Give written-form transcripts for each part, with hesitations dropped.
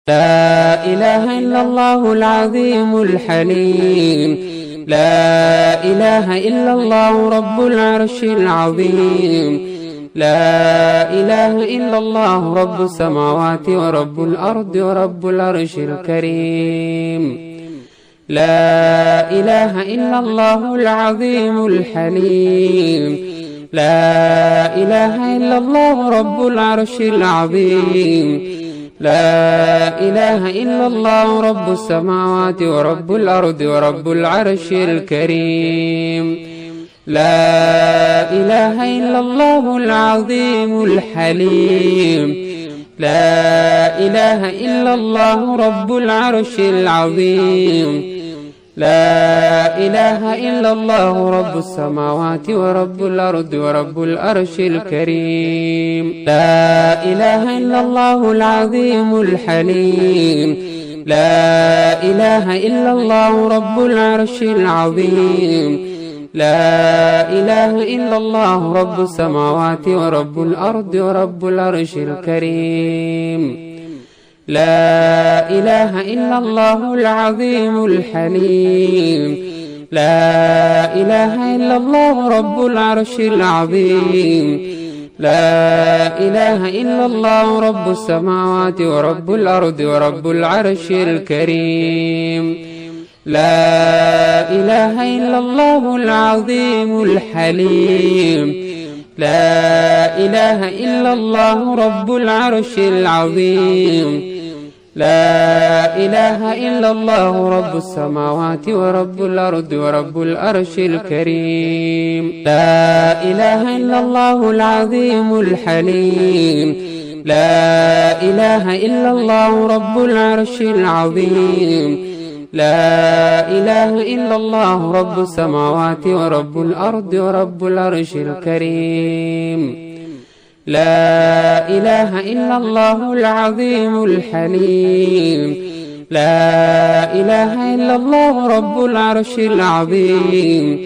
لا إله إلا الله العظيم الحليم. لا إله إلا الله رب العرش العظيم. لا إله إلا الله رب السماوات ورب الأرض ورب العرش الكريم. لا إله إلا الله العظيم الحليم. لا إله إلا الله رب العرش العظيم. لا إله إلا الله رب السماوات ورب الأرض ورب العرش الكريم. لا إله إلا الله العظيم الحليم. لا إله إلا الله رب العرش العظيم. لا إله إلا الله رب السماوات ورب الأرض ورب العرش الكريم. لا إله إلا الله العظيم الحليم. لا إله إلا الله رب العرش العظيم. لا إله إلا الله رب السماوات ورب الأرض ورب العرش الكريم. لا إله إلا الله العظيم الحليم. لا إله إلا الله رب العرش العظيم. لا إله إلا الله رب السماوات ورب الأرض ورب العرش الكريم. لا إله إلا الله العظيم الحليم. لا إله إلا الله رب العرش العظيم. لا إله إلا الله رب السماوات ورب الأرض ورب العرش الكريم. لا إله إلا الله العظيم الحليم. لا إله إلا الله رب العرش العظيم. لا إله إلا الله رب السماوات ورب الأرض ورب العرش الكريم. لا إله إلا الله العظيم الحليم. لا إله إلا الله رب العرش العظيم.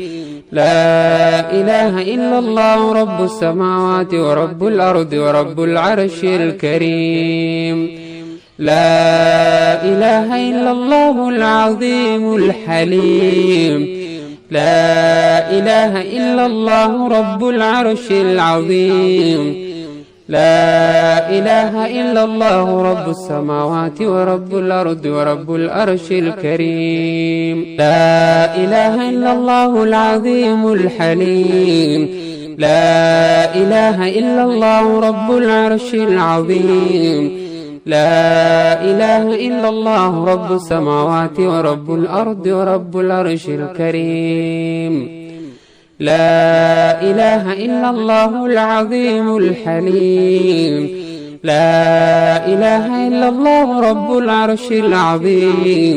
لا إله إلا الله رب السماوات ورب الأرض ورب العرش الكريم. لا إله إلا الله العظيم الحليم. لا إله إلا الله رب العرش العظيم. لا إله إلا الله رب السماوات ورب الأرض ورب العرش الكريم. لا إله إلا الله العظيم الحليم. لا إله إلا الله رب العرش العظيم. لا إله إلا الله رب السماوات ورب الأرض ورب العرش الكريم. لا إله إلا الله العظيم الحليم. لا إله إلا الله رب العرش العظيم.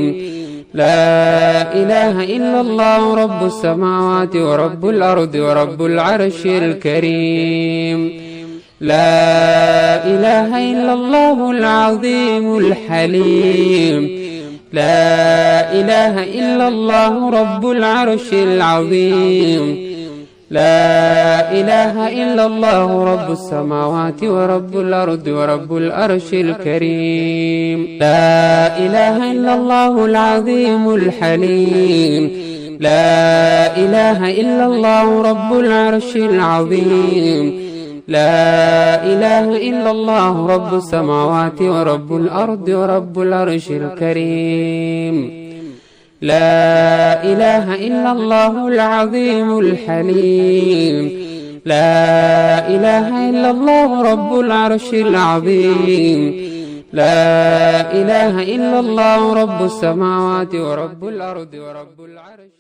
لا إله إلا الله رب السماوات ورب الأرض ورب العرش الكريم. لا إله إلا الله العظيم الحليم. لا إله إلا الله رب العرش العظيم. لا إله إلا الله رب السماوات ورب الأرض ورب العرش الكريم. لا إله إلا الله العظيم الحليم. لا إله إلا الله رب العرش العظيم. لا إله إلا الله رب السماوات ورب الأرض ورب العرش الكريم. لا إله إلا الله العظيم الحليم. لا إله إلا الله رب العرش العظيم. لا إله إلا الله رب السماوات ورب الأرض ورب العرش